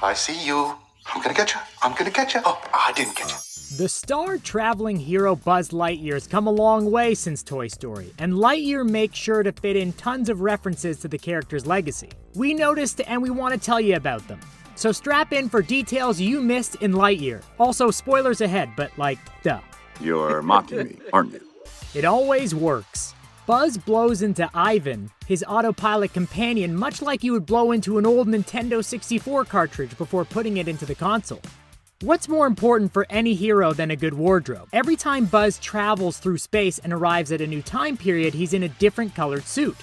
I see you. I'm gonna get you. I'm gonna get you. Oh, I didn't get you. The star traveling hero Buzz Lightyear has come a long way since Toy Story, and Lightyear makes sure to fit in tons of references to the character's legacy. We noticed and we want to tell you about them. So strap in for details you missed in Lightyear. Also, spoilers ahead, but duh. You're mocking me, aren't you? It always works. Buzz blows into Ivan, his autopilot companion, much like you would blow into an old Nintendo 64 cartridge before putting it into the console. What's more important for any hero than a good wardrobe? Every time Buzz travels through space and arrives at a new time period, he's in a different colored suit.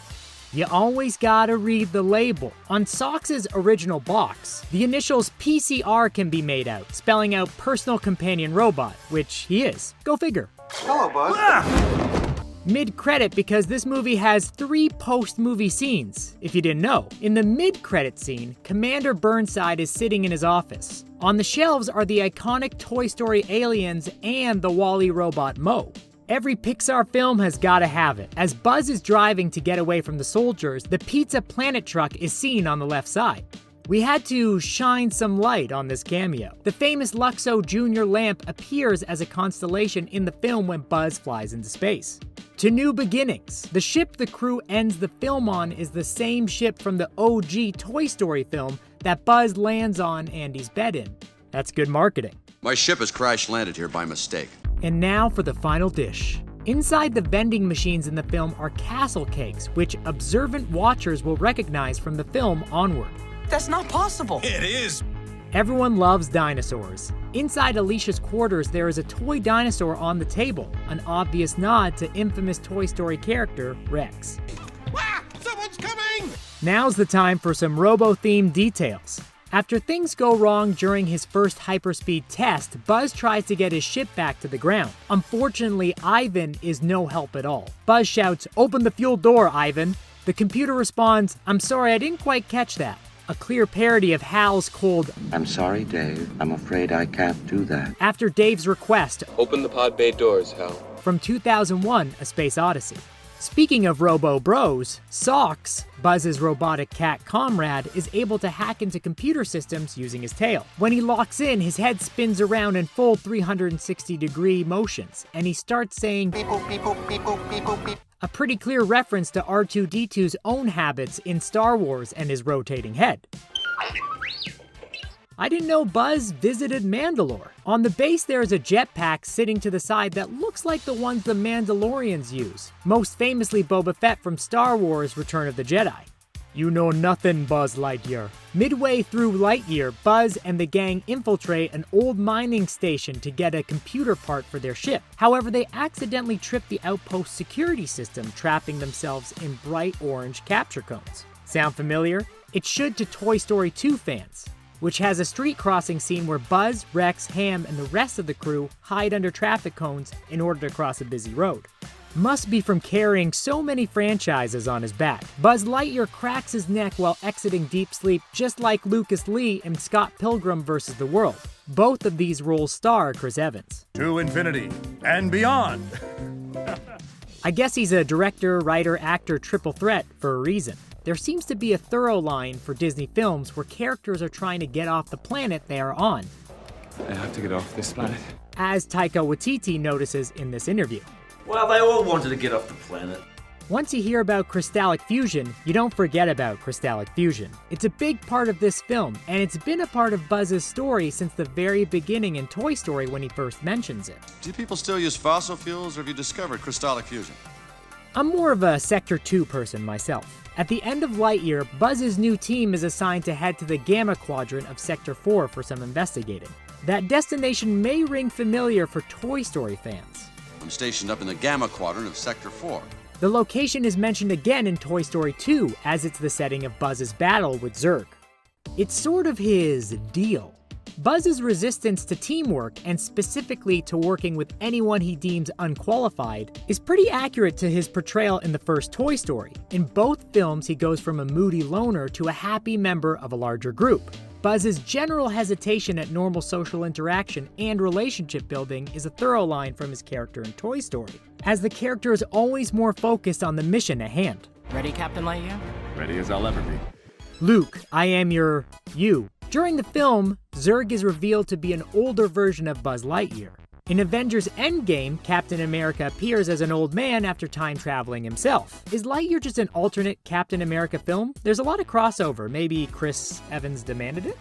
You always gotta read the label. On Socks's original box, the initials PCR can be made out, spelling out Personal Companion Robot, which he is. Go figure. Hello, Buzz. Mid-credit, because this movie has 3 post-movie scenes, if you didn't know. In the mid-credit scene, Commander Burnside is sitting in his office. On the shelves are the iconic Toy Story aliens and the Wall-E robot Mo. Every Pixar film has gotta have it. As Buzz is driving to get away from the soldiers, the Pizza Planet truck is seen on the left side. We had to shine some light on this cameo. The famous Luxo Jr. lamp appears as a constellation in the film when Buzz flies into space. To New Beginnings. The ship the crew ends the film on is the same ship from the OG Toy Story film that Buzz lands on Andy's bed in. That's good marketing. My ship has crash-landed here by mistake. And now for the final dish. Inside the vending machines in the film are castle cakes, which observant watchers will recognize from the film onward. That's not possible. It is. Everyone loves dinosaurs. Inside Alicia's quarters, there is a toy dinosaur on the table, an obvious nod to infamous Toy Story character Rex. Ah, someone's coming! Now's the time for some Robo-themed details. After things go wrong during his first hyperspeed test, Buzz tries to get his ship back to the ground. Unfortunately, Ivan is no help at all. Buzz shouts, "Open the fuel door, Ivan." The computer responds, "I'm sorry, I didn't quite catch that." A clear parody of Hal's cold, "I'm sorry, Dave. I'm afraid I can't do that." After Dave's request, "Open the pod bay doors, Hal." From 2001, A Space Odyssey. Speaking of Robo Bros, Socks, Buzz's robotic cat comrade, is able to hack into computer systems using his tail. When he locks in, his head spins around in full 360-degree motions, and he starts saying beep boop, beep boop, beep boop, beep boop, beep. A pretty clear reference to R2-D2's own habits in Star Wars and his rotating head. I didn't know Buzz visited Mandalore. On the base there is a jetpack sitting to the side that looks like the ones the Mandalorians use. Most famously Boba Fett from Star Wars Return of the Jedi. You know nothing, Buzz Lightyear. Midway through Lightyear, Buzz and the gang infiltrate an old mining station to get a computer part for their ship. However, they accidentally trip the outpost security system, trapping themselves in bright orange capture cones. Sound familiar? It should to Toy Story 2 fans, which has a street crossing scene where Buzz, Rex, Ham, and the rest of the crew hide under traffic cones in order to cross a busy road. Must be from carrying so many franchises on his back. Buzz Lightyear cracks his neck while exiting deep sleep, just like Lucas Lee in Scott Pilgrim vs. the World. Both of these roles star Chris Evans. To infinity and beyond. I guess he's a director, writer, actor triple threat for a reason. There seems to be a thorough line for Disney films where characters are trying to get off the planet they are on. I have to get off this planet. As Taika Waititi notices in this interview. Well, they all wanted to get off the planet. Once you hear about crystallic fusion, you don't forget about crystallic fusion. It's a big part of this film, and it's been a part of Buzz's story since the very beginning in Toy Story when he first mentions it. Do people still use fossil fuels, or have you discovered crystallic fusion? I'm more of a Sector 2 person myself. At the end of Lightyear, Buzz's new team is assigned to head to the Gamma Quadrant of Sector 4 for some investigating. That destination may ring familiar for Toy Story fans. I'm stationed up in the Gamma Quadrant of Sector 4. The location is mentioned again in Toy Story 2, as it's the setting of Buzz's battle with Zurg. It's sort of his deal. Buzz's resistance to teamwork, and specifically to working with anyone he deems unqualified, is pretty accurate to his portrayal in the first Toy Story. In both films, he goes from a moody loner to a happy member of a larger group. Buzz's general hesitation at normal social interaction and relationship building is a thorough line from his character in Toy Story, as the character is always more focused on the mission at hand. Ready, Captain Lightyear? Ready as I'll ever be. Luke, I am your... you. During the film, Zurg is revealed to be an older version of Buzz Lightyear. In Avengers Endgame, Captain America appears as an old man after time traveling himself. Is Lightyear just an alternate Captain America film? There's a lot of crossover, maybe Chris Evans demanded it?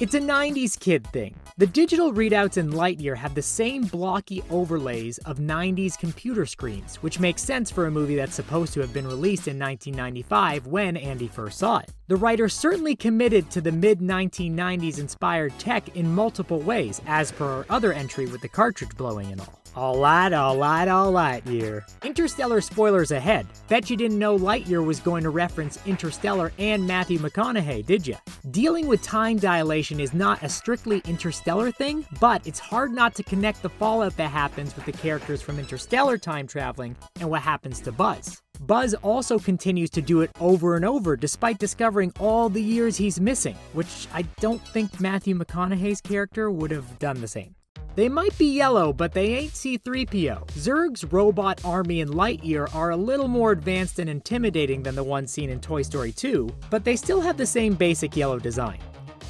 It's a 90s kid thing. The digital readouts in Lightyear have the same blocky overlays of 90s computer screens, which makes sense for a movie that's supposed to have been released in 1995 when Andy first saw it. The writer certainly committed to the mid-1990s inspired tech in multiple ways, as per our other entry with the cartridge blowing and all. All right, year. Interstellar spoilers ahead. Bet you didn't know Lightyear was going to reference Interstellar and Matthew McConaughey, did ya? Dealing with time dilation is not a strictly Interstellar thing, but it's hard not to connect the fallout that happens with the characters from Interstellar time traveling and what happens to Buzz. Buzz also continues to do it over and over despite discovering all the years he's missing, which I don't think Matthew McConaughey's character would have done the same. They might be yellow, but they ain't C-3PO. Zurg's robot army in Lightyear are a little more advanced and intimidating than the ones seen in Toy Story 2, but they still have the same basic yellow design.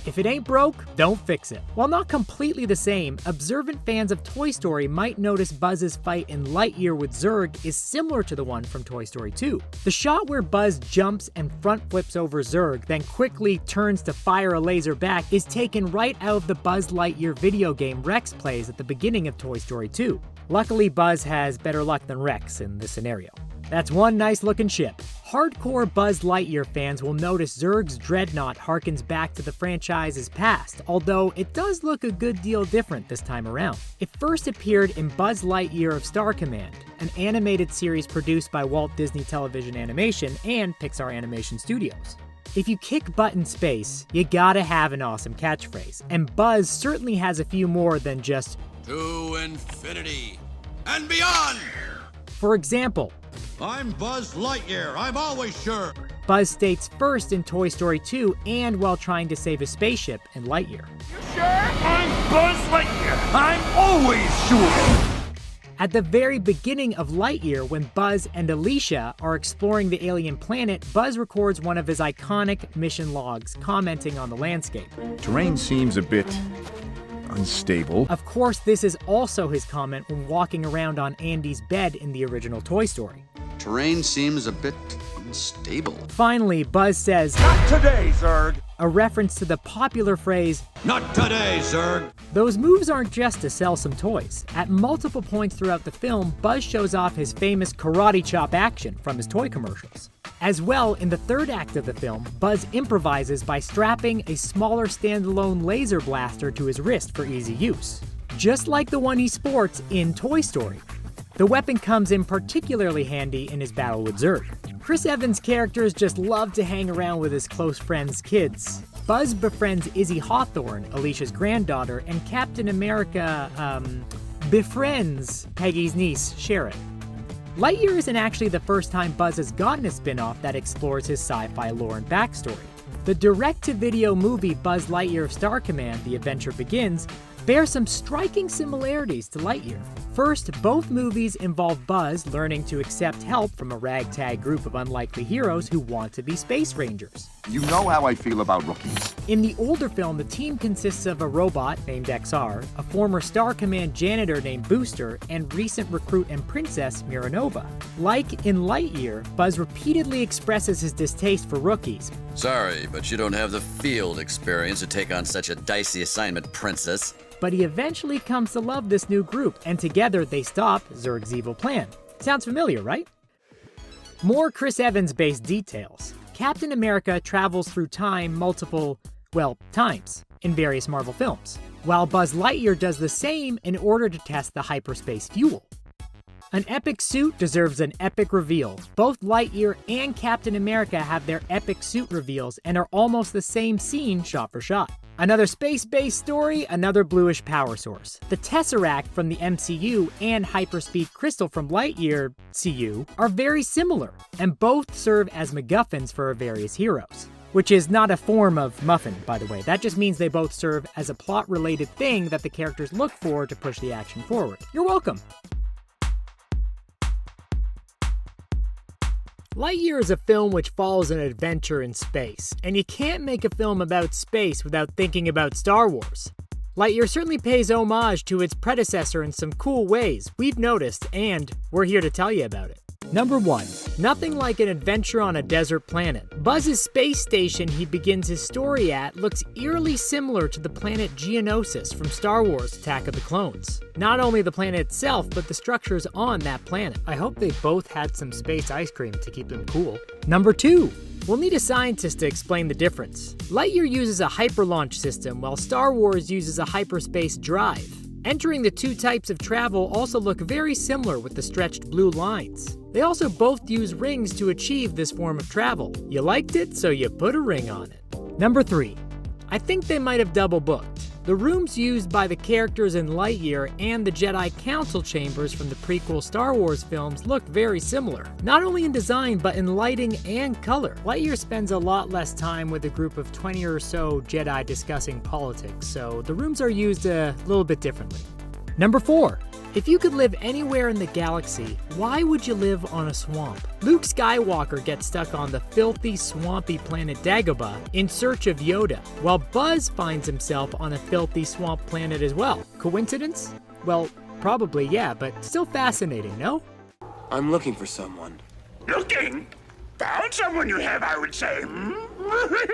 If it ain't broke, don't fix it. While not completely the same, observant fans of Toy Story might notice Buzz's fight in Lightyear with Zurg is similar to the one from Toy Story 2. The shot where Buzz jumps and front flips over Zurg, then quickly turns to fire a laser back is taken right out of the Buzz Lightyear video game Rex plays at the beginning of Toy Story 2. Luckily, Buzz has better luck than Rex in this scenario. That's one nice looking ship. Hardcore Buzz Lightyear fans will notice Zurg's dreadnought harkens back to the franchise's past, although it does look a good deal different this time around. It first appeared in Buzz Lightyear of Star Command, an animated series produced by Walt Disney Television Animation and Pixar Animation Studios. If you kick butt in space, you gotta have an awesome catchphrase, and Buzz certainly has a few more than just To infinity and beyond! For example, I'm Buzz Lightyear. I'm always sure. Buzz states first in Toy Story 2 and while trying to save a spaceship in Lightyear. You sure? I'm Buzz Lightyear. I'm always sure. At the very beginning of Lightyear, when Buzz and Alicia are exploring the alien planet, Buzz records one of his iconic mission logs, commenting on the landscape. Terrain seems a bit unstable. Of course, this is also his comment when walking around on Andy's bed in the original Toy Story. Terrain seems a bit unstable. Finally, Buzz says, Not today, Zurg. a reference to the popular phrase, Not today, Zurg. those moves aren't just to sell some toys. At multiple points throughout the film, Buzz shows off his famous karate chop action from his toy commercials. As well, in the third act of the film, Buzz improvises by strapping a smaller standalone laser blaster to his wrist for easy use, just like the one he sports in Toy Story. The weapon comes in particularly handy in his battle with Zurg. Chris Evans' characters just love to hang around with his close friends' kids. Buzz befriends Izzy Hawthorne, Alicia's granddaughter, and Captain America, befriends Peggy's niece, Sharon. Lightyear isn't actually the first time Buzz has gotten a spin-off that explores his sci-fi lore and backstory. The direct-to-video movie Buzz Lightyear of Star Command, The Adventure Begins, bears some striking similarities to Lightyear. First, both movies involve Buzz learning to accept help from a ragtag group of unlikely heroes who want to be space rangers. You know how I feel about rookies. In the older film, the team consists of a robot named XR, a former Star Command janitor named Booster, and recent recruit and princess Miranova. Like in Lightyear, Buzz repeatedly expresses his distaste for rookies. Sorry, but you don't have the field experience to take on such a dicey assignment, princess. But he eventually comes to love this new group, and together they stop Zurg's evil plan. Sounds familiar, right? More Chris Evans-based details. Captain America travels through time multiple, times in various Marvel films, while Buzz Lightyear does the same in order to test the hyperspace fuel. An epic suit deserves an epic reveal. Both Lightyear and Captain America have their epic suit reveals and are almost the same scene shot for shot. Another space-based story, another bluish power source. The Tesseract from the MCU and Hyperspeed Crystal from Lightyear CU are very similar, and both serve as MacGuffins for various heroes. Which is not a form of muffin, by the way. That just means they both serve as a plot-related thing that the characters look for to push the action forward. You're welcome! Lightyear is a film which follows an adventure in space, and you can't make a film about space without thinking about Star Wars. Lightyear certainly pays homage to its predecessor in some cool ways we've noticed, and we're here to tell you about it. Number 1. Nothing like an adventure on a desert planet. Buzz's space station he begins his story at looks eerily similar to the planet Geonosis from Star Wars Attack of the Clones. Not only the planet itself, but the structures on that planet. I hope they both had some space ice cream to keep them cool. Number 2. We'll need a scientist to explain the difference. Lightyear uses a hyperlaunch system, while Star Wars uses a hyperspace drive. Entering the two types of travel also look very similar with the stretched blue lines. They also both use rings to achieve this form of travel. You liked it, so you put a ring on it. Number 3. I think they might have double booked. The rooms used by the characters in Lightyear and the Jedi Council chambers from the prequel Star Wars films look very similar, not only in design but in lighting and color. Lightyear spends a lot less time with a group of 20 or so Jedi discussing politics, so the rooms are used a little bit differently. Number 4. If you could live anywhere in the galaxy, why would you live on a swamp? Luke Skywalker gets stuck on the filthy, swampy planet Dagobah in search of Yoda, while Buzz finds himself on a filthy swamp planet as well. Coincidence? Well, probably yeah, but still fascinating, no? I'm looking for someone. Looking? Found someone you have, I would say.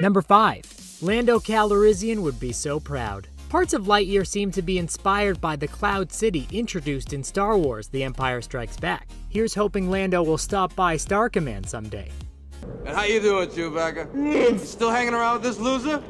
Number 5. Lando Calrissian would be so proud. Parts of Lightyear seem to be inspired by the Cloud City introduced in Star Wars The Empire Strikes Back. Here's hoping Lando will stop by Star Command someday. And how you doing, Chewbacca? You still hanging around with this loser?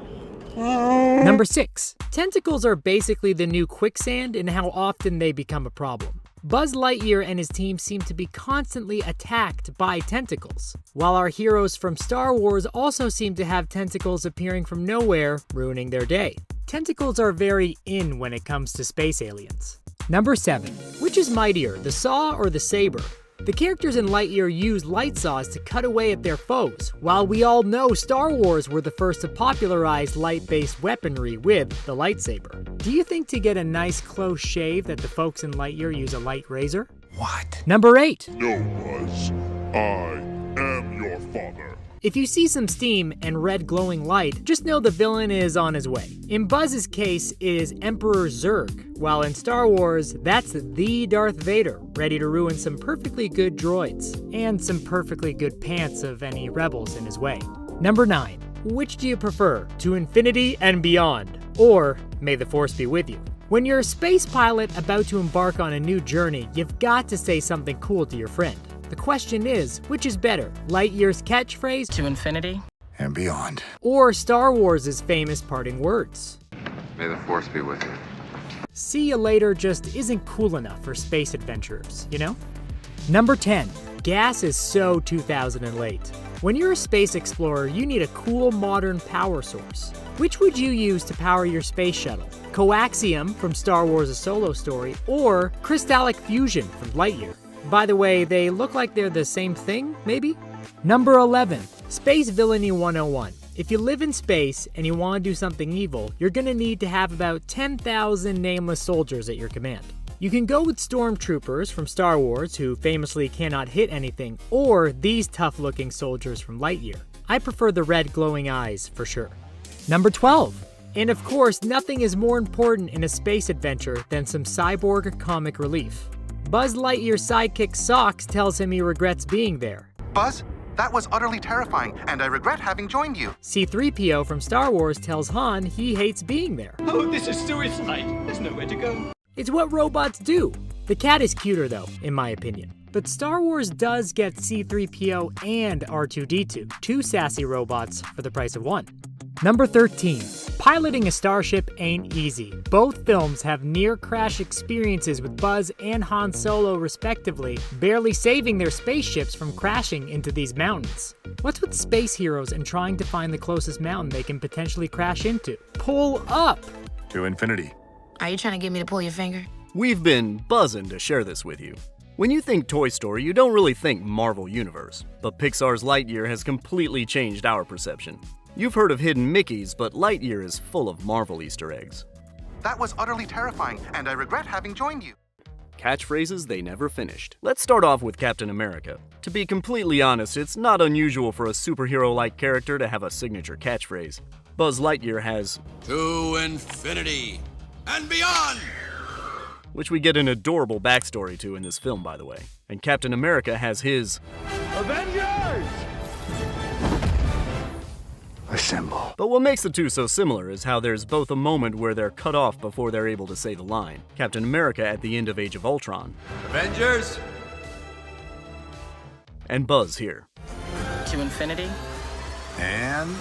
Number 6. Tentacles are basically the new quicksand in how often they become a problem. Buzz Lightyear and his team seem to be constantly attacked by tentacles, while our heroes from Star Wars also seem to have tentacles appearing from nowhere, ruining their day. Tentacles are very in when it comes to space aliens. Number 7. Which is mightier, the saw or the saber? The characters in Lightyear use light saws to cut away at their foes, while we all know Star Wars were the first to popularize light-based weaponry with the lightsaber. Do you think to get a nice close shave that the folks in Lightyear use a light razor? What? Number 8. No, Buzz. I am your father. If you see some steam and red glowing light, just know the villain is on his way. In Buzz's case, it is Emperor Zurg, while in Star Wars, that's the Darth Vader, ready to ruin some perfectly good droids, and some perfectly good pants of any rebels in his way. Number 9. Which do you prefer, to infinity and beyond, or may the Force be with you? When you're a space pilot about to embark on a new journey, you've got to say something cool to your friend. The question is, which is better, Lightyear's catchphrase, to infinity And beyond. or Star Wars' famous parting words? May the Force be with you. See you later just isn't cool enough for space adventurers, you know? Number 10. Gas is so 2000 and late. When you're a space explorer, you need a cool modern power source. Which would you use to power your space shuttle? Coaxium from Star Wars A Solo Story, or crystallic fusion from Lightyear? By the way, they look like they're the same thing, maybe? Number 11. Space Villainy 101. If you live in space and you want to do something evil, you're gonna need to have about 10,000 nameless soldiers at your command. You can go with stormtroopers from Star Wars, who famously cannot hit anything, or these tough-looking soldiers from Lightyear. I prefer the red glowing eyes, for sure. Number 12. And of course, nothing is more important in a space adventure than some cyborg comic relief. Buzz Lightyear's sidekick Socks tells him he regrets being there. Buzz, that was utterly terrifying, and I regret having joined you. C-3PO from Star Wars tells Han he hates being there. Oh, this is suicide. There's nowhere to go. It's what robots do. The cat is cuter though, in my opinion. But Star Wars does get C-3PO and R2-D2, two sassy robots for the price of one. Number 13. Piloting a starship ain't easy. Both films have near-crash experiences with Buzz and Han Solo respectively, barely saving their spaceships from crashing into these mountains. What's with space heroes and trying to find the closest mountain they can potentially crash into? Pull up! To infinity. Are you trying to get me to pull your finger? We've been buzzing to share this with you. When you think Toy Story, you don't really think Marvel Universe, but Pixar's Lightyear has completely changed our perception. You've heard of hidden Mickeys, but Lightyear is full of Marvel Easter eggs. That was utterly terrifying, and I regret having joined you. catchphrases they never finished. Let's start off with Captain America. To be completely honest, it's not unusual for a superhero-like character to have a signature catchphrase. Buzz Lightyear has To infinity and beyond! which we get an adorable backstory to in this film, by the way. And Captain America has his Avengers! Assemble. But what makes the two so similar is how there's both a moment where they're cut off before they're able to say the line. Captain America at the end of Age of Ultron. Avengers! And Buzz here. To infinity? And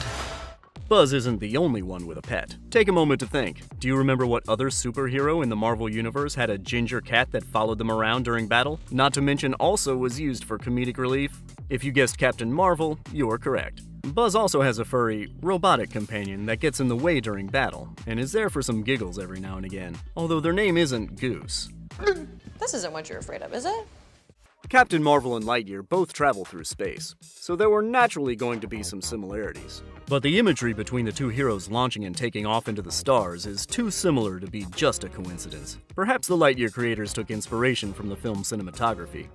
Buzz isn't the only one with a pet. Take a moment to think. Do you remember what other superhero in the Marvel Universe had a ginger cat that followed them around during battle? Not to mention also was used for comedic relief? If you guessed Captain Marvel, you're correct. Buzz also has a furry, robotic companion that gets in the way during battle, and is there for some giggles every now and again, although their name isn't Goose. This isn't what you're afraid of, is it? Captain Marvel and Lightyear both travel through space, so there were naturally going to be some similarities. But the imagery between the two heroes launching and taking off into the stars is too similar to be just a coincidence. Perhaps the Lightyear creators took inspiration from the film's cinematography.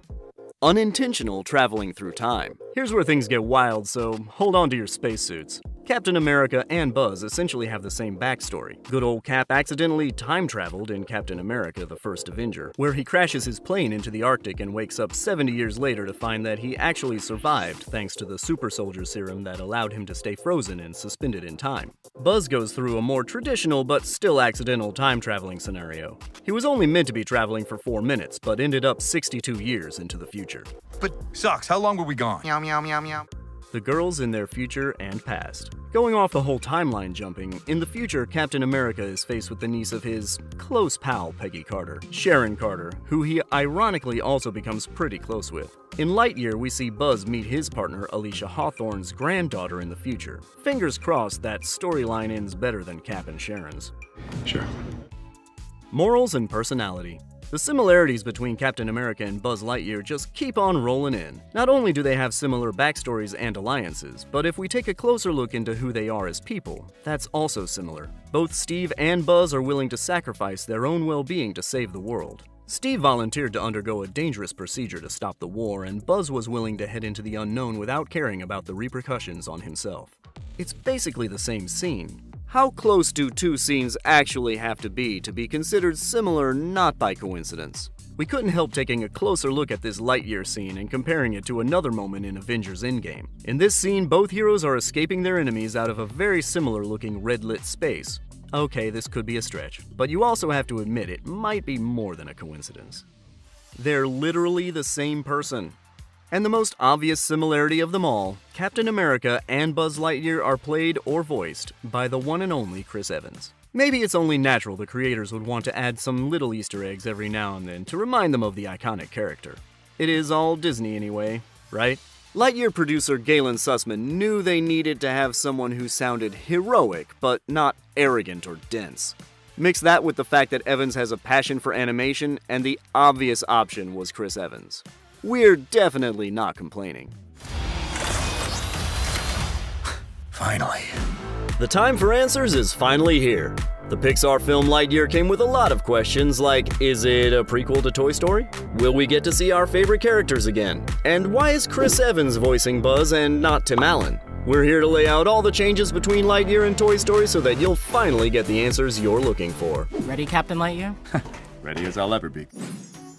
Unintentional traveling through time. Here's where things get wild, so hold on to your spacesuits. Captain America and Buzz essentially have the same backstory. Good old Cap accidentally time-traveled in Captain America, the First Avenger, where he crashes his plane into the Arctic and wakes up 70 years later to find that he actually survived thanks to the super soldier serum that allowed him to stay frozen and suspended in time. Buzz goes through a more traditional but still accidental time-traveling scenario. He was only meant to be traveling for 4 minutes, but ended up 62 years into the future. But, Socks, how long were we gone? meow meow meow meow. The girls in their future and past. Going off the whole timeline jumping, in the future, Captain America is faced with the niece of his close pal, Peggy Carter, Sharon Carter, who he ironically also becomes pretty close with. In Lightyear, we see Buzz meet his partner, Alicia Hawthorne's granddaughter in the future. Fingers crossed that storyline ends better than Cap and Sharon's. Sure. Morals and personality. The similarities between Captain America and Buzz Lightyear just keep on rolling in. Not only do they have similar backstories and alliances, but if we take a closer look into who they are as people, that's also similar. Both Steve and Buzz are willing to sacrifice their own well-being to save the world. Steve volunteered to undergo a dangerous procedure to stop the war, and Buzz was willing to head into the unknown without caring about the repercussions on himself. It's basically the same scene. How close do two scenes actually have to be considered similar not by coincidence? We couldn't help taking a closer look at this Lightyear scene and comparing it to another moment in Avengers Endgame. In this scene, both heroes are escaping their enemies out of a very similar looking red-lit space. Okay, this could be a stretch, but you also have to admit it might be more than a coincidence. They're literally the same person. And the most obvious similarity of them all, Captain America and Buzz Lightyear are played or voiced by the one and only Chris Evans. Maybe it's only natural the creators would want to add some little Easter eggs every now and then to remind them of the iconic character. It is all Disney anyway, right? Lightyear producer Galen Sussman knew they needed to have someone who sounded heroic, but not arrogant or dense. Mix that with the fact that Evans has a passion for animation, and the obvious option was Chris Evans. We're definitely not complaining. Finally. The time for answers is finally here. The Pixar film Lightyear came with a lot of questions like, is it a prequel to Toy Story? Will we get to see our favorite characters again? And why is Chris Evans voicing Buzz and not Tim Allen? We're here to lay out all the changes between Lightyear and Toy Story so that you'll finally get the answers you're looking for. Ready, Captain Lightyear? Ready as I'll ever be.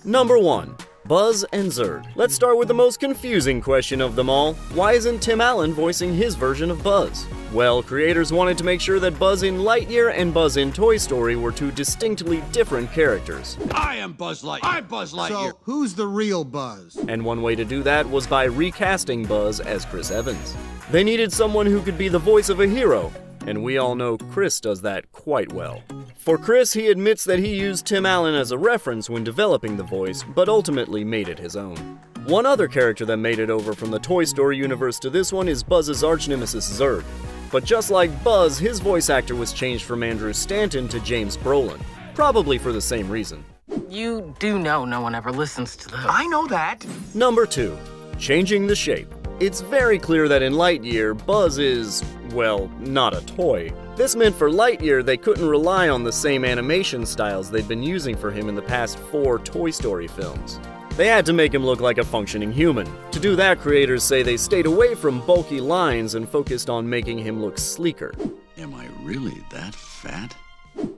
Number 1. Buzz and Zurg. Let's start with the most confusing question of them all. Why isn't Tim Allen voicing his version of Buzz? Well, creators wanted to make sure that Buzz in Lightyear and Buzz in Toy Story were two distinctly different characters. I am Buzz Lightyear. I'm Buzz Lightyear. So, who's the real Buzz? And one way to do that was by recasting Buzz as Chris Evans. They needed someone who could be the voice of a hero, and we all know Chris does that quite well. For Chris, he admits that he used Tim Allen as a reference when developing the voice, but ultimately made it his own. One other character that made it over from the Toy Story universe to this one is Buzz's arch-nemesis Zurg. But just like Buzz, his voice actor was changed from Andrew Stanton to James Brolin, probably for the same reason. You do know no one ever listens to those. I know that. Number 2. Changing the shape. It's very clear that in Lightyear, Buzz is, well, not a toy. This meant for Lightyear they couldn't rely on the same animation styles they'd been using for him in the past 4 Toy Story films. They had to make him look like a functioning human. To do that, creators say they stayed away from bulky lines and focused on making him look sleeker. Am I really that fat?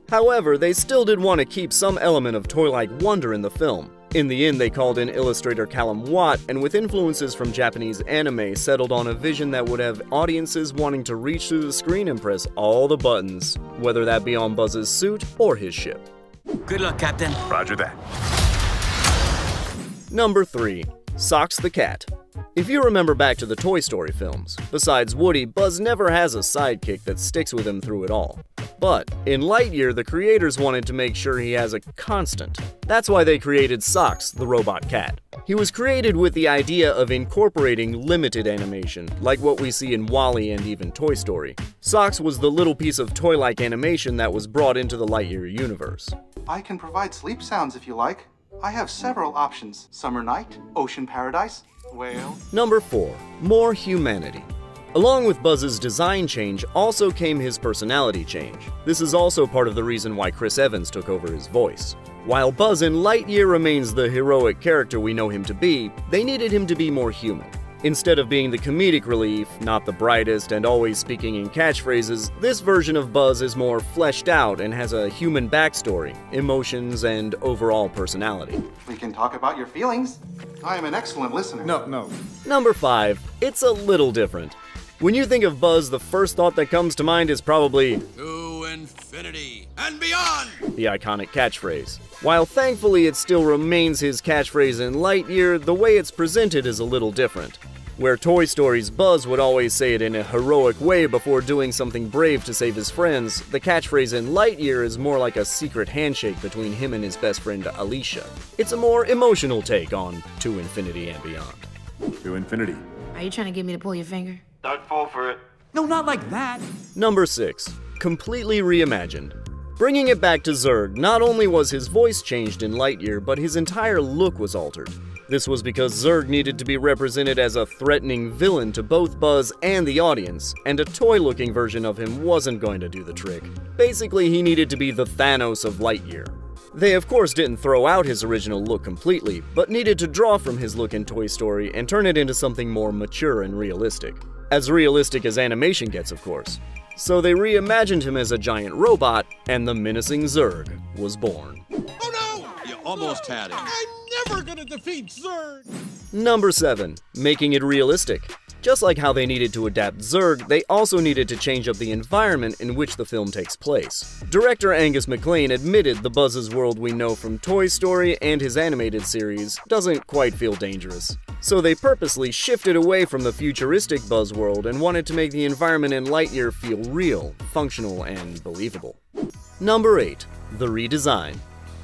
However, they still did want to keep some element of toy-like wonder in the film. In the end, they called in illustrator Callum Watt, and with influences from Japanese anime, settled on a vision that would have audiences wanting to reach through the screen and press all the buttons, whether that be on Buzz's suit or his ship. Good luck, Captain. Roger that. Number 3. Socks the Cat. If you remember back to the Toy Story films, besides Woody, Buzz never has a sidekick that sticks with him through it all. But in Lightyear, the creators wanted to make sure he has a constant. That's why they created Socks, the robot cat. He was created with the idea of incorporating limited animation, like what we see in WALL-E and even Toy Story. Socks was the little piece of toy-like animation that was brought into the Lightyear universe. I can provide sleep sounds if you like. I have several options. Summer night, ocean paradise, whale. Number 4. More humanity. Along with Buzz's design change also came his personality change. This is also part of the reason why Chris Evans took over his voice. While Buzz in Lightyear remains the heroic character we know him to be, they needed him to be more human. Instead of being the comedic relief, not the brightest, and always speaking in catchphrases, this version of Buzz is more fleshed out and has a human backstory, emotions, and overall personality. We can talk about your feelings. I am an excellent listener. No. Number 5. It's a little different. When you think of Buzz, the first thought that comes to mind is probably To infinity and beyond! the iconic catchphrase. While thankfully it still remains his catchphrase in Lightyear, the way it's presented is a little different. Where Toy Story's Buzz would always say it in a heroic way before doing something brave to save his friends, the catchphrase in Lightyear is more like a secret handshake between him and his best friend Alicia. It's a more emotional take on To Infinity and Beyond. To infinity. Are you trying to get me to pull your finger? Don't fall for it. No, not like that. Number 6. Completely reimagined. Bringing it back to Zurg, not only was his voice changed in Lightyear, but his entire look was altered. This was because Zurg needed to be represented as a threatening villain to both Buzz and the audience, and a toy-looking version of him wasn't going to do the trick. Basically, he needed to be the Thanos of Lightyear. They of course didn't throw out his original look completely, but needed to draw from his look in Toy Story and turn it into something more mature and realistic. As realistic as animation gets, of course. So they reimagined him as a giant robot, and the menacing Zurg was born. Oh no! You almost had him. I'm never gonna defeat Zurg! Number 7. Making it realistic. Just like how they needed to adapt Zurg, they also needed to change up the environment in which the film takes place. Director Angus MacLane admitted the Buzz's world we know from Toy Story and his animated series doesn't quite feel dangerous. So they purposely shifted away from the futuristic Buzz world and wanted to make the environment in Lightyear feel real, functional, and believable. Number 8. The redesign.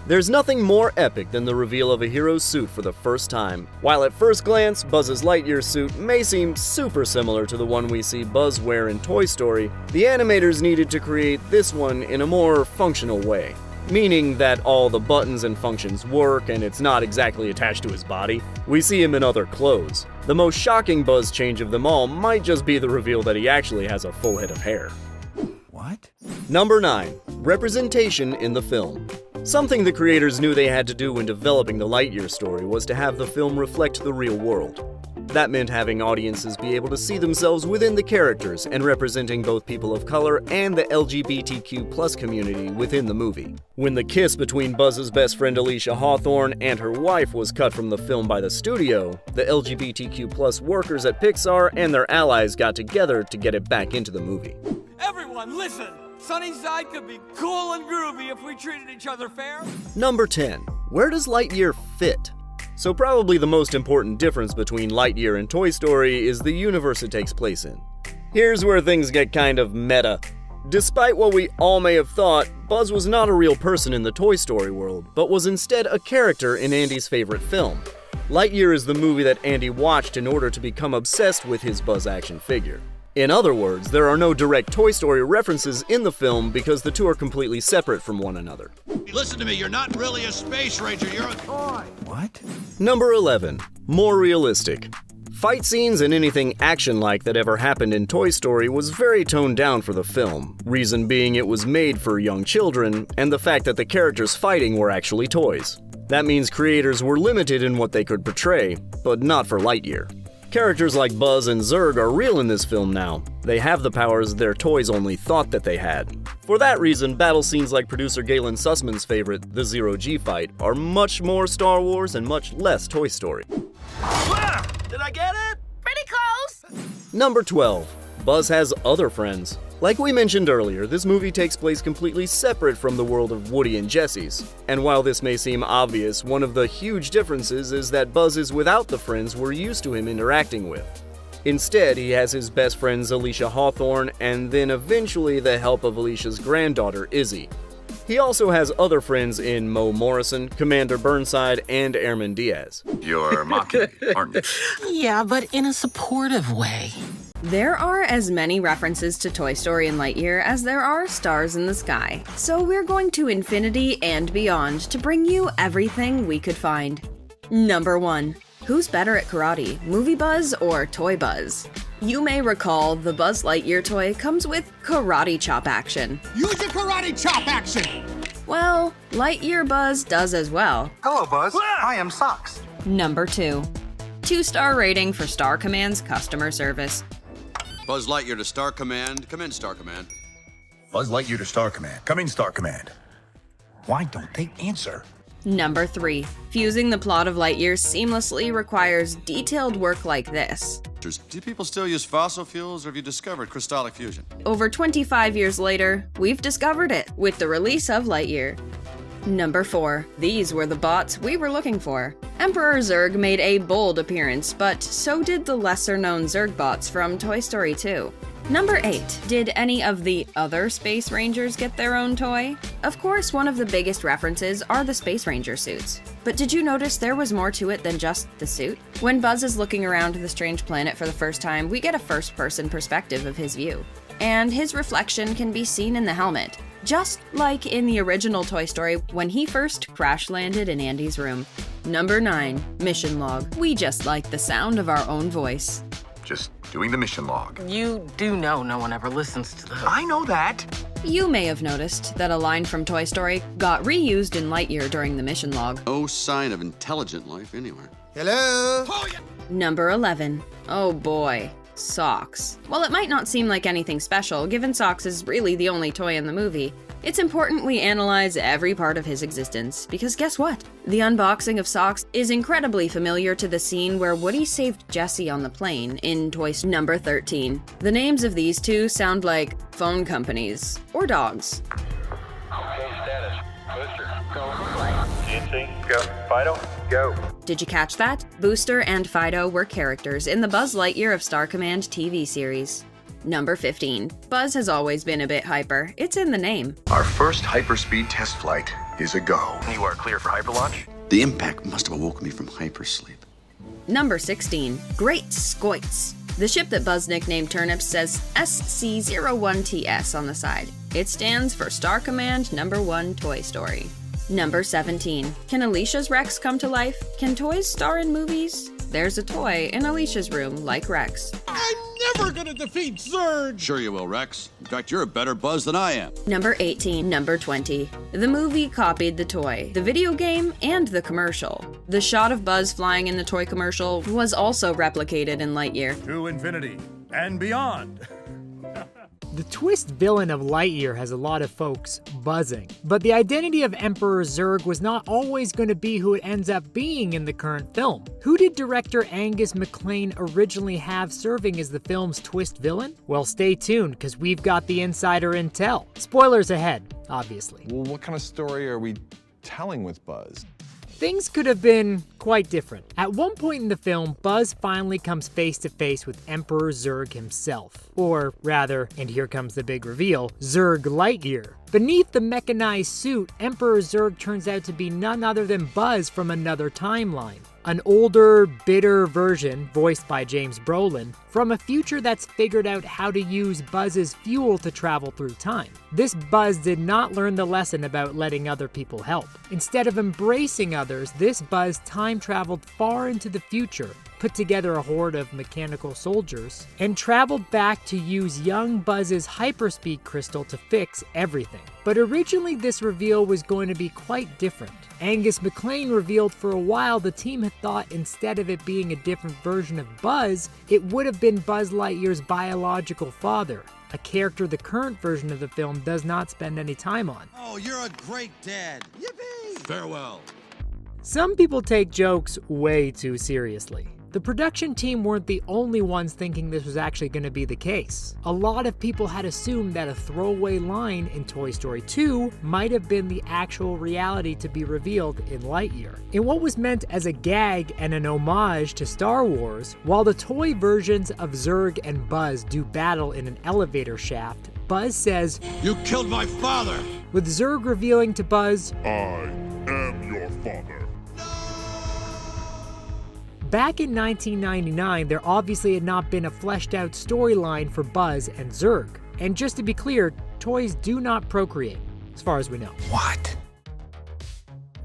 There's nothing more epic than the reveal of a hero's suit for the first time. While at first glance, Buzz's Lightyear suit may seem super similar to the one we see Buzz wear in Toy Story, the animators needed to create this one in a more functional way. Meaning that all the buttons and functions work and it's not exactly attached to his body. We see him in other clothes. The most shocking Buzz change of them all might just be the reveal that he actually has a full head of hair. What? Number 9. Representation in the film. Something the creators knew they had to do when developing the Lightyear story was to have the film reflect the real world. That meant having audiences be able to see themselves within the characters and representing both people of color and the LGBTQ+ community within the movie. When the kiss between Buzz's best friend Alicia Hawthorne and her wife was cut from the film by the studio, the LGBTQ+ workers at Pixar and their allies got together to get it back into the movie. Everyone, listen! Sunnyside could be cool and groovy if we treated each other fair. Number 10. Where does Lightyear fit? So probably the most important difference between Lightyear and Toy Story is the universe it takes place in. Here's where things get kind of meta. Despite what we all may have thought, Buzz was not a real person in the Toy Story world, but was instead a character in Andy's favorite film. Lightyear is the movie that Andy watched in order to become obsessed with his Buzz action figure. In other words, there are no direct Toy Story references in the film because the two are completely separate from one another. Listen to me, you're not really a space ranger, you're a toy. What? Number 11. More realistic. Fight scenes and anything action-like that ever happened in Toy Story was very toned down for the film, reason being it was made for young children, and the fact that the characters fighting were actually toys. That means creators were limited in what they could portray, but not for Lightyear. Characters like Buzz and Zurg are real in this film now. They have the powers their toys only thought that they had. For that reason, battle scenes like producer Galen Sussman's favorite, the Zero-G fight, are much more Star Wars and much less Toy Story. Did I get it? Pretty close! Number 12. Buzz has other friends. Like we mentioned earlier, this movie takes place completely separate from the world of Woody and Jesse's. And while this may seem obvious, one of the huge differences is that Buzz is without the friends we're used to him interacting with. Instead, he has his best friends Alicia Hawthorne and then eventually the help of Alicia's granddaughter Izzy. He also has other friends in Mo Morrison, Commander Burnside, and Airman Diaz. You're mocking me, aren't you? Yeah, but in a supportive way. There are as many references to Toy Story and Lightyear as there are stars in the sky. So we're going to infinity and beyond to bring you everything we could find. Number 1. Who's better at karate, Movie Buzz or Toy Buzz? You may recall the Buzz Lightyear toy comes with karate chop action. Use your karate chop action! Well, Lightyear Buzz does as well. Hello, Buzz. I am Socks. Number 2. 2-star rating for Star Command's customer service. Buzz Lightyear to Star Command. Come in, Star Command. Buzz Lightyear to Star Command. Come in, Star Command. Why don't they answer? Number 3. Fusing the plot of Lightyear seamlessly requires detailed work like this. Do people still use fossil fuels, or have you discovered crystallic fusion? Over 25 years later, we've discovered it with the release of Lightyear. Number 4. These were the bots we were looking for. Emperor Zurg made a bold appearance, but so did the lesser-known Zurg bots from Toy Story 2. Number 8. Did any of the other Space Rangers get their own toy? Of course, one of the biggest references are the Space Ranger suits. But did you notice there was more to it than just the suit? When Buzz is looking around the strange planet for the first time, we get a first-person perspective of his view. And his reflection can be seen in the helmet. Just like in the original Toy Story when he first crash-landed in Andy's room. Number 9. Mission log. We just like the sound of our own voice. Just doing the mission log. You do know no one ever listens to those. I know that. You may have noticed that a line from Toy Story got reused in Lightyear during the mission log. No sign of intelligent life anywhere. Hello? Number 11. Oh boy. Socks. While it might not seem like anything special, given Socks is really the only toy in the movie, it's important we analyze every part of his existence, because guess what? The unboxing of Socks is incredibly familiar to the scene where Woody saved Jessie on the plane in Toy Story number 13. The names of these two sound like phone companies or dogs. Status. Booster. Go. GNC. Go. Fido. Go. Did you catch that? Booster and Fido were characters in the Buzz Lightyear of Star Command TV series. Number 15. Buzz has always been a bit hyper. It's in the name. Our first hyperspeed test flight is a go. You are clear for hyperlaunch? The impact must have awoken me from hypersleep. Number 16. Great Scoits. The ship that Buzz nicknamed Turnips says SC-01TS on the side. It stands for Star Command Number 1 Toy Story. Number 17. Can Alicia's Rex come to life? Can toys star in movies? There's a toy in Alicia's room like Rex. I'm never gonna defeat Zurg! Sure you will, Rex. In fact, you're a better Buzz than I am. Number 18. Number 20. The movie copied the toy, the video game, and the commercial. The shot of Buzz flying in the toy commercial was also replicated in Lightyear. To infinity and beyond. The twist villain of Lightyear has a lot of folks buzzing, but the identity of Emperor Zurg was not always going to be who it ends up being in the current film. Who did director Angus MacLane originally have serving as the film's twist villain? Well, stay tuned, because we've got the insider intel. Spoilers ahead, obviously. Well, what kind of story are we telling with Buzz? Things could have been quite different. At one point in the film, Buzz finally comes face to face with Emperor Zurg himself. Or rather, and here comes the big reveal, Zurg Lightyear. Beneath the mechanized suit, Emperor Zurg turns out to be none other than Buzz from another timeline. An older, bitter version, voiced by James Brolin, from a future that's figured out how to use Buzz's fuel to travel through time. This Buzz did not learn the lesson about letting other people help. Instead of embracing others, this Buzz time traveled far into the future, put together a horde of mechanical soldiers, and traveled back to use young Buzz's hyperspeed crystal to fix everything. But originally this reveal was going to be quite different. Angus MacLane revealed for a while the team had thought instead of it being a different version of Buzz, it would have been Buzz Lightyear's biological father, a character the current version of the film does not spend any time on. Oh, you're a great dad. Yippee! Farewell. Some people take jokes way too seriously. The production team weren't the only ones thinking this was actually going to be the case. A lot of people had assumed that a throwaway line in Toy Story 2 might have been the actual reality to be revealed in Lightyear. In what was meant as a gag and an homage to Star Wars, while the toy versions of Zurg and Buzz do battle in an elevator shaft, Buzz says, "You killed my father!" with Zurg revealing to Buzz, I am your father. Back in 1999, there obviously had not been a fleshed out storyline for Buzz and Zurg. And just to be clear, toys do not procreate, as far as we know. What?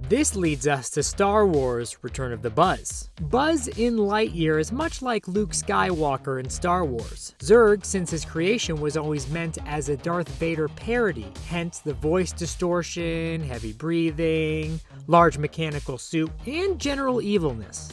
This leads us to Star Wars: Return of the Buzz. Buzz in Lightyear is much like Luke Skywalker in Star Wars. Zurg, since his creation was always meant as a Darth Vader parody, hence the voice distortion, heavy breathing, large mechanical suit, and general evilness.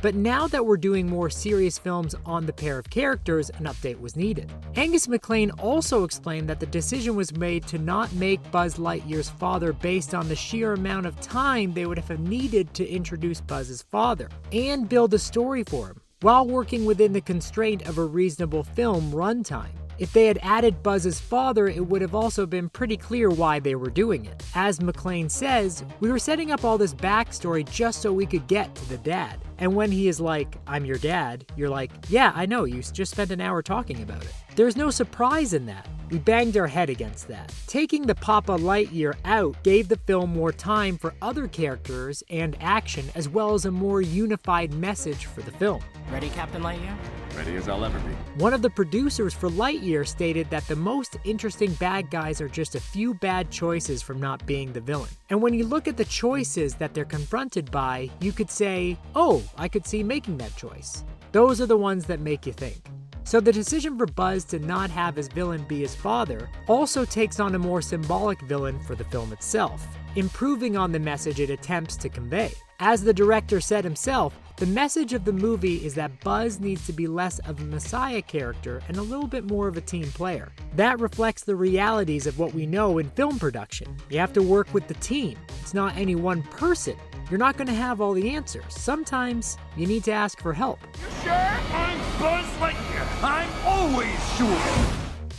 But now that we're doing more serious films on the pair of characters, an update was needed. Angus MacLane also explained that the decision was made to not make Buzz Lightyear's father based on the sheer amount of time they would have needed to introduce Buzz's father, and build a story for him, while working within the constraint of a reasonable film runtime. If they had added Buzz's father, it would have also been pretty clear why they were doing it. As MacLane says, "We were setting up all this backstory just so we could get to the dad." And when he is like, "I'm your dad," you're like, "Yeah, I know, you just spent an hour talking about it." There's no surprise in that. We banged our head against that. Taking the Papa Lightyear out gave the film more time for other characters and action, as well as a more unified message for the film. Ready, Captain Lightyear? Ready as I'll ever be. One of the producers for Lightyear stated that the most interesting bad guys are just a few bad choices from not being the villain. And when you look at the choices that they're confronted by, you could say, oh, I could see making that choice. Those are the ones that make you think. So the decision for Buzz to not have his villain be his father also takes on a more symbolic villain for the film itself, improving on the message it attempts to convey. As the director said himself, the message of the movie is that Buzz needs to be less of a messiah character and a little bit more of a team player. That reflects the realities of what we know in film production. You have to work with the team. It's not any one person. You're not going to have all the answers. Sometimes you need to ask for help. You sure? I'm Buzz Lightyear. I'm always sure.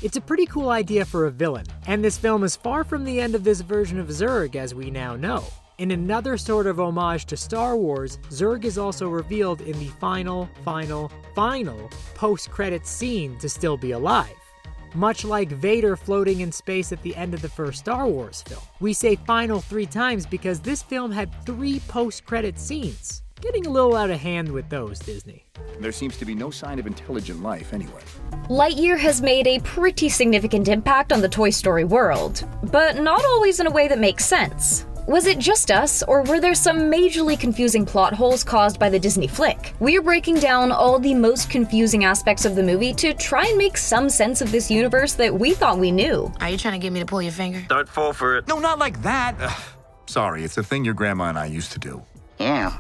It's a pretty cool idea for a villain, and this film is far from the end of this version of Zurg as we now know. In another sort of homage to Star Wars, Zurg is also revealed in the final post-credits scene to still be alive. Much like Vader floating in space at the end of the first Star Wars film. We say final 3 times because this film had 3 post-credit scenes. Getting a little out of hand with those, Disney. There seems to be no sign of intelligent life anyway. Lightyear has made a pretty significant impact on the Toy Story world, but not always in a way that makes sense. Was it just us, or were there some majorly confusing plot holes caused by the Disney flick? We're breaking down all the most confusing aspects of the movie to try and make some sense of this universe that we thought we knew. Are you trying to get me to pull your finger? Don't fall for it. No, not like that. Sorry, it's a thing your grandma and I used to do. Yeah.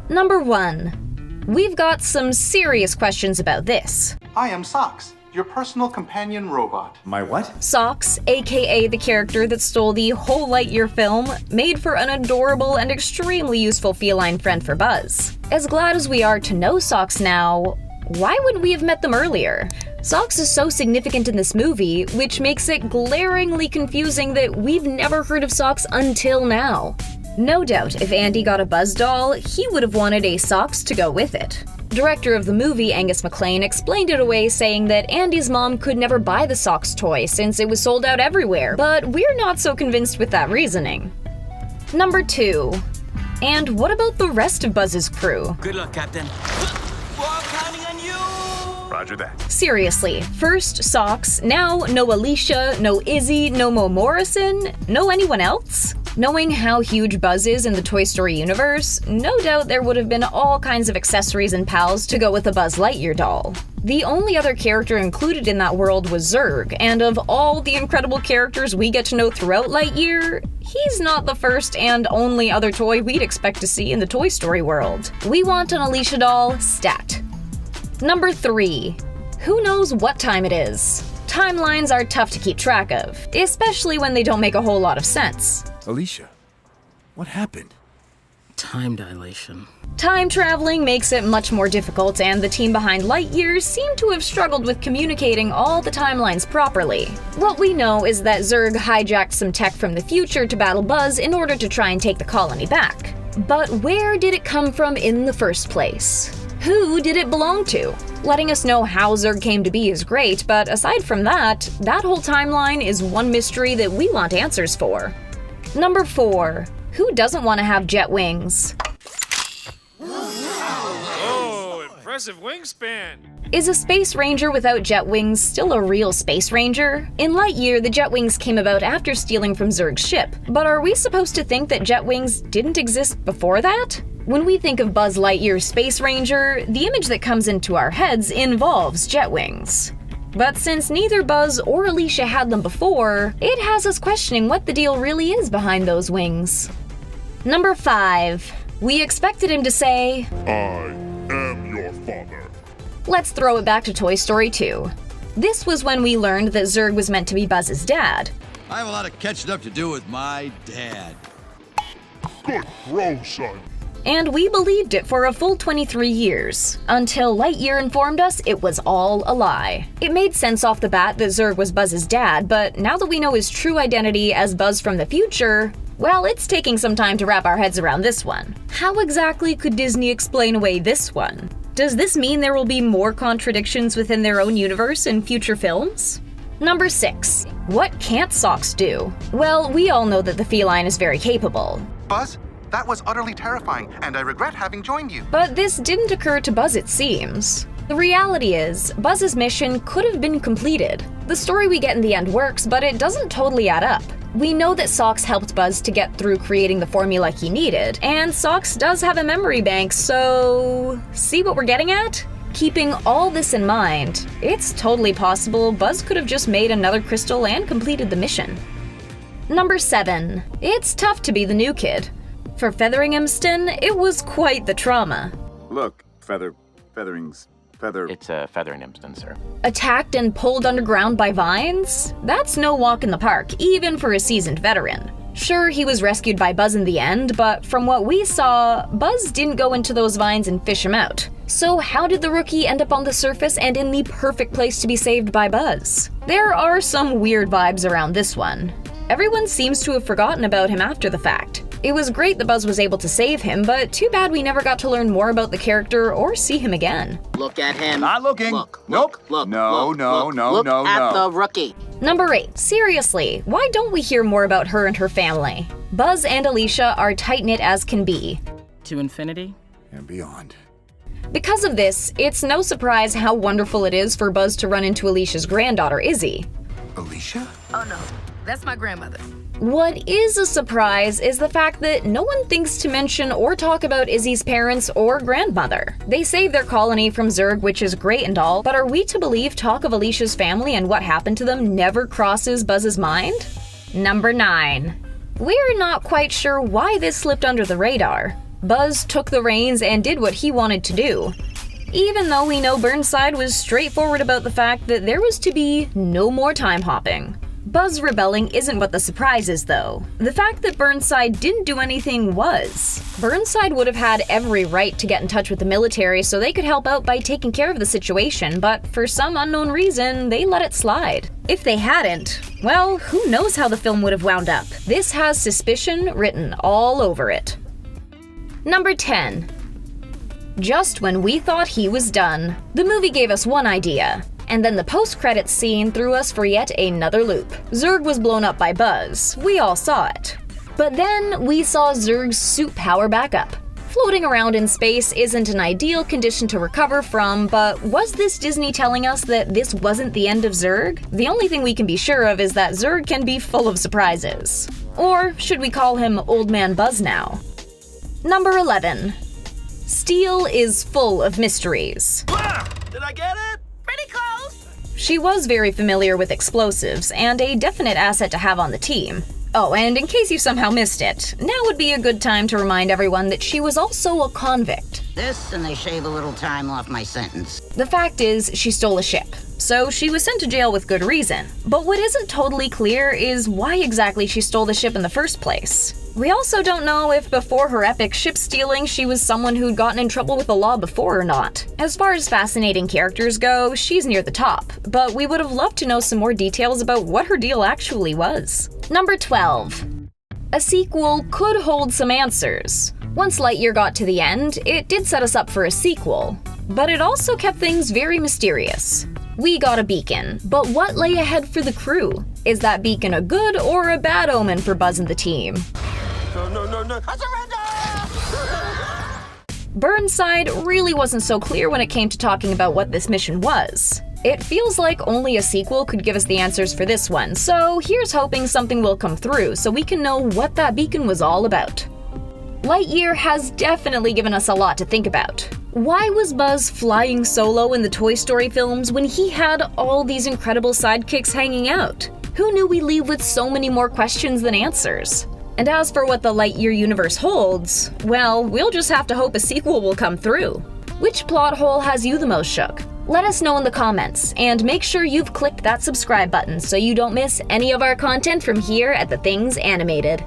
Number 1. We've got some serious questions about this. I am Socks, your personal companion robot. My what? Socks, aka the character that stole the whole Lightyear film, made for an adorable and extremely useful feline friend for Buzz. As glad as we are to know Socks now, why wouldn't we have met them earlier? Socks is so significant in this movie, which makes it glaringly confusing that we've never heard of Socks until now. No doubt, if Andy got a Buzz doll, he would have wanted a Socks to go with it. Director of the movie, Angus MacLane, explained it away saying that Andy's mom could never buy the Socks toy since it was sold out everywhere, but we're not so convinced with that reasoning. Number 2. And what about the rest of Buzz's crew? Good luck, Captain. Well, I'm counting on you. Roger that. Seriously, first Socks, now no Alicia, no Izzy, no Mo Morrison, no anyone else? Knowing how huge Buzz is in the Toy Story universe, no doubt there would have been all kinds of accessories and pals to go with a Buzz Lightyear doll. The only other character included in that world was Zurg, and of all the incredible characters we get to know throughout Lightyear, he's not the first and only other toy we'd expect to see in the Toy Story world. We want an Alicia doll, stat. Number 3. Who knows what time it is? Timelines are tough to keep track of, especially when they don't make a whole lot of sense. Alicia, what happened? Time dilation. Time traveling makes it much more difficult, and the team behind Lightyear seem to have struggled with communicating all the timelines properly. What we know is that Zurg hijacked some tech from the future to battle Buzz in order to try and take the colony back. But where did it come from in the first place? Who did it belong to? Letting us know how Zurg came to be is great, but aside from that whole timeline is one mystery that we want answers for. Number 4. Who doesn't want to have jet wings? Oh, impressive wingspan. Is a Space Ranger without jet wings still a real Space Ranger? In Lightyear, the jet wings came about after stealing from Zurg's ship, but are we supposed to think that jet wings didn't exist before that? When we think of Buzz Lightyear's Space Ranger, the image that comes into our heads involves jet wings. But since neither Buzz or Alicia had them before, it has us questioning what the deal really is behind those wings. Number 5. We expected him to say, I am your father. Let's throw it back to Toy Story 2. This was when we learned that Zurg was meant to be Buzz's dad. I have a lot of catching up to do with my dad. Good throw, son. And we believed it for a full 23 years, until Lightyear informed us it was all a lie. It made sense off the bat that Zurg was Buzz's dad, but now that we know his true identity as Buzz from the future, well, it's taking some time to wrap our heads around this one. How exactly could Disney explain away this one? Does this mean there will be more contradictions within their own universe in future films? Number 6. What can't socks do? Well, we all know that the feline is very capable. Buzz, that was utterly terrifying, and I regret having joined you. But this didn't occur to Buzz, it seems. The reality is, Buzz's mission could have been completed. The story we get in the end works, but it doesn't totally add up. We know that Socks helped Buzz to get through creating the formula he needed, and Socks does have a memory bank, so... see what we're getting at? Keeping all this in mind, it's totally possible Buzz could have just made another crystal and completed the mission. Number 7. It's tough to be the new kid. For Featheringhamston, it was quite the trauma. Look, Featheringhamston, It's Featheringhamston, sir. Attacked and pulled underground by vines? That's no walk in the park, even for a seasoned veteran. Sure, he was rescued by Buzz in the end, but from what we saw, Buzz didn't go into those vines and fish him out. So how did the rookie end up on the surface and in the perfect place to be saved by Buzz? There are some weird vibes around this one. Everyone seems to have forgotten about him after the fact. It was great that Buzz was able to save him, but too bad we never got to learn more about the character or see him again. Look at him. Not looking. Look, Nope. look, No, look, no, look, no, look no, at no. the rookie. Number 8. Seriously, why don't we hear more about her and her family? Buzz and Alicia are tight-knit as can be. To infinity? And beyond. Because of this, it's no surprise how wonderful it is for Buzz to run into Alicia's granddaughter, Izzy. Alicia? Oh no, that's my grandmother. What is a surprise is the fact that no one thinks to mention or talk about Izzy's parents or grandmother. They saved their colony from Zurg, which is great and all, but are we to believe talk of Alicia's family and what happened to them never crosses Buzz's mind? Number 9. We're not quite sure why this slipped under the radar. Buzz took the reins and did what he wanted to do. Even though we know Burnside was straightforward about the fact that there was to be no more time hopping. Buzz rebelling isn't what the surprise is, though. The fact that Burnside didn't do anything was. Burnside would have had every right to get in touch with the military so they could help out by taking care of the situation, but for some unknown reason, they let it slide. If they hadn't, well, who knows how the film would have wound up. This has suspicion written all over it. Number 10. Just when we thought he was done, the movie gave us one idea. And then the post-credits scene threw us for yet another loop. Zurg was blown up by Buzz. We all saw it. But then we saw Zurg's suit power back up. Floating around in space isn't an ideal condition to recover from, but was this Disney telling us that this wasn't the end of Zurg? The only thing we can be sure of is that Zurg can be full of surprises. Or should we call him Old Man Buzz now? Number 11. Steel is full of mysteries. Did I get it? Pretty close. She was very familiar with explosives, and a definite asset to have on the team. Oh, and in case you somehow missed it, now would be a good time to remind everyone that she was also a convict. This, and they shave a little time off my sentence. The fact is, she stole a ship, so she was sent to jail with good reason. But what isn't totally clear is why exactly she stole the ship in the first place. We also don't know if before her epic ship stealing, she was someone who'd gotten in trouble with the law before or not. As far as fascinating characters go, she's near the top, but we would have loved to know some more details about what her deal actually was. Number 12. A sequel could hold some answers. Once Lightyear got to the end, it did set us up for a sequel, but it also kept things very mysterious. We got a beacon, but what lay ahead for the crew? Is that beacon a good or a bad omen for Buzz and the team? No. I surrender! Burnside really wasn't so clear when it came to talking about what this mission was. It feels like only a sequel could give us the answers for this one, so here's hoping something will come through so we can know what that beacon was all about. Lightyear has definitely given us a lot to think about. Why was Buzz flying solo in the Toy Story films when he had all these incredible sidekicks hanging out? Who knew we'd leave with so many more questions than answers? And as for what the Lightyear universe holds, well, we'll just have to hope a sequel will come through. Which plot hole has you the most shook? Let us know in the comments, and make sure you've clicked that subscribe button so you don't miss any of our content from here at The Things Animated.